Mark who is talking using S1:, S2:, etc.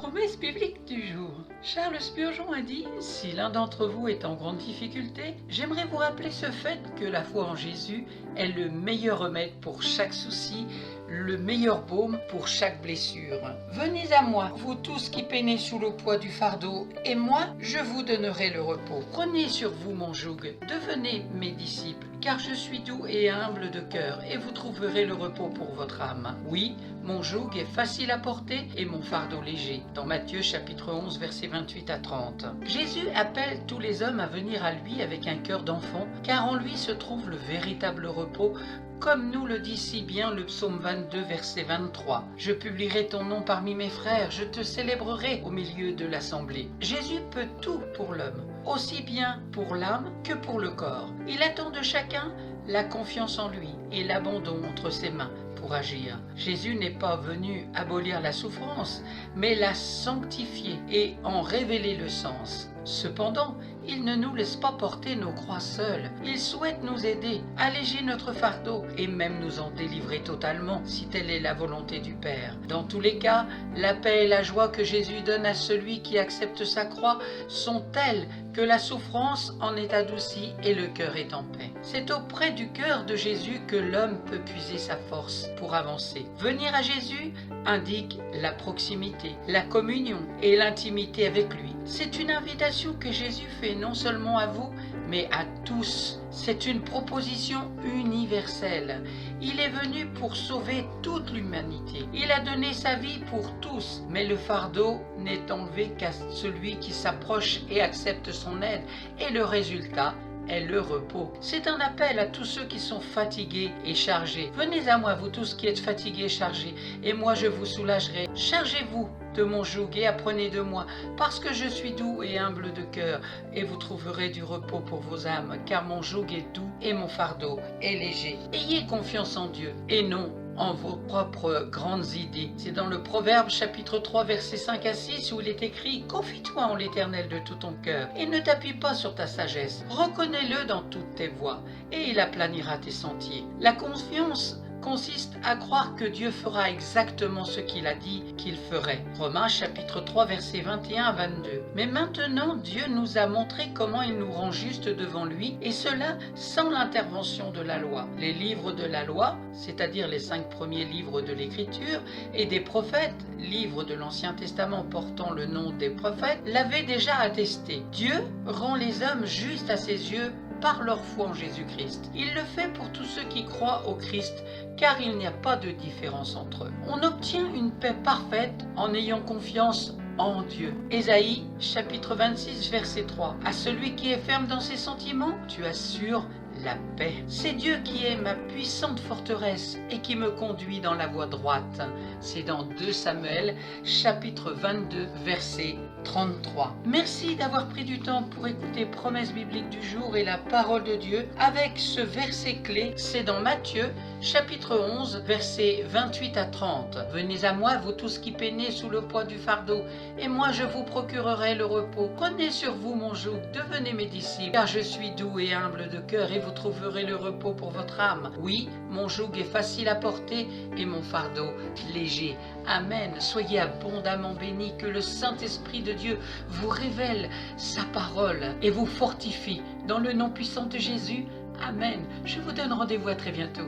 S1: Promesse biblique du jour. Charles Spurgeon a dit « Si l'un d'entre vous est en grande difficulté, j'aimerais vous rappeler ce fait que la foi en Jésus est le meilleur remède pour chaque souci, le meilleur baume pour chaque blessure. Venez à moi, vous tous qui peinez sous le poids du fardeau, et moi, je vous donnerai le repos. Prenez sur vous mon joug, devenez mes disciples, car je suis doux et humble de cœur, et vous trouverez le repos pour votre âme. Oui, mon joug est facile à porter et mon fardeau léger. » Dans Matthieu chapitre 11, versets 28 à 30. Jésus appelle tous les hommes à venir à lui avec un cœur d'enfant, car en lui se trouve le véritable repos, comme nous le dit si bien le psaume 22, verset 23. « Je publierai ton nom parmi mes frères, je te célébrerai au milieu de l'assemblée. » Jésus peut tout pour l'homme, aussi bien pour l'âme que pour le corps. Il attend de chacun la confiance en lui et l'abandon entre ses mains pour agir. Jésus n'est pas venu abolir la souffrance, mais la sanctifier et en révéler le sens. Cependant, il ne nous laisse pas porter nos croix seuls. Il souhaite nous aider, alléger notre fardeau et même nous en délivrer totalement si telle est la volonté du Père. Dans tous les cas, la paix et la joie que Jésus donne à celui qui accepte sa croix sont telles que la souffrance en est adoucie et le cœur est en paix. C'est auprès du cœur de Jésus que l'homme peut puiser sa force pour avancer. Venir à Jésus indique la proximité, la communion et l'intimité avec lui. C'est une invitation que Jésus fait non seulement à vous, mais à tous. C'est une proposition universelle. Il est venu pour sauver toute l'humanité. Il a donné sa vie pour tous, mais le fardeau n'est enlevé qu'à celui qui s'approche et accepte son aide. Et le résultat est le repos. C'est un appel à tous ceux qui sont fatigués et chargés. Venez à moi, vous tous qui êtes fatigués et chargés, et moi je vous soulagerai. Chargez-vous de mon joug et apprenez de moi, parce que je suis doux et humble de cœur, et vous trouverez du repos pour vos âmes, car mon joug est doux et mon fardeau est léger. Ayez confiance en Dieu, et non en vos propres grandes idées. C'est dans le Proverbe chapitre 3 versets 5 à 6 où il est écrit « Confie-toi en l'Éternel de tout ton cœur et ne t'appuie pas sur ta sagesse. Reconnais-le dans toutes tes voies et il aplanira tes sentiers. » La confiance consiste à croire que Dieu fera exactement ce qu'il a dit qu'il ferait. Romains chapitre 3 versets 21 à 22. Mais maintenant Dieu nous a montré comment il nous rend justes devant lui, et cela sans l'intervention de la loi. Les livres de la loi, c'est-à-dire les 5 premiers livres de l'Écriture, et des prophètes, livres de l'Ancien Testament portant le nom des prophètes, l'avaient déjà attesté. Dieu rend les hommes justes à ses yeux par leur foi en Jésus-Christ. Il le fait pour tous ceux qui croient au Christ, car il n'y a pas de différence entre eux. On obtient une paix parfaite en ayant confiance en Dieu. Ésaïe, chapitre 26, verset 3. À celui qui est ferme dans ses sentiments, tu assures la paix. C'est Dieu qui est ma puissante forteresse et qui me conduit dans la voie droite. C'est dans 2 Samuel, chapitre 22, verset 33. Merci d'avoir pris du temps pour écouter Promesse biblique du jour et la parole de Dieu avec ce verset clé. C'est dans Matthieu, chapitre 11, versets 28 à 30. Venez à moi, vous tous qui peinez sous le poids du fardeau, et moi je vous procurerai le repos. Prenez sur vous mon joug, devenez mes disciples, car je suis doux et humble de cœur, et vous trouverez le repos pour votre âme. Oui, mon joug est facile à porter et mon fardeau léger. Amen. Soyez abondamment bénis, que le Saint-Esprit de Dieu vous révèle sa parole et vous fortifie. Dans le nom puissant de Jésus, Amen. Je vous donne rendez-vous à très bientôt.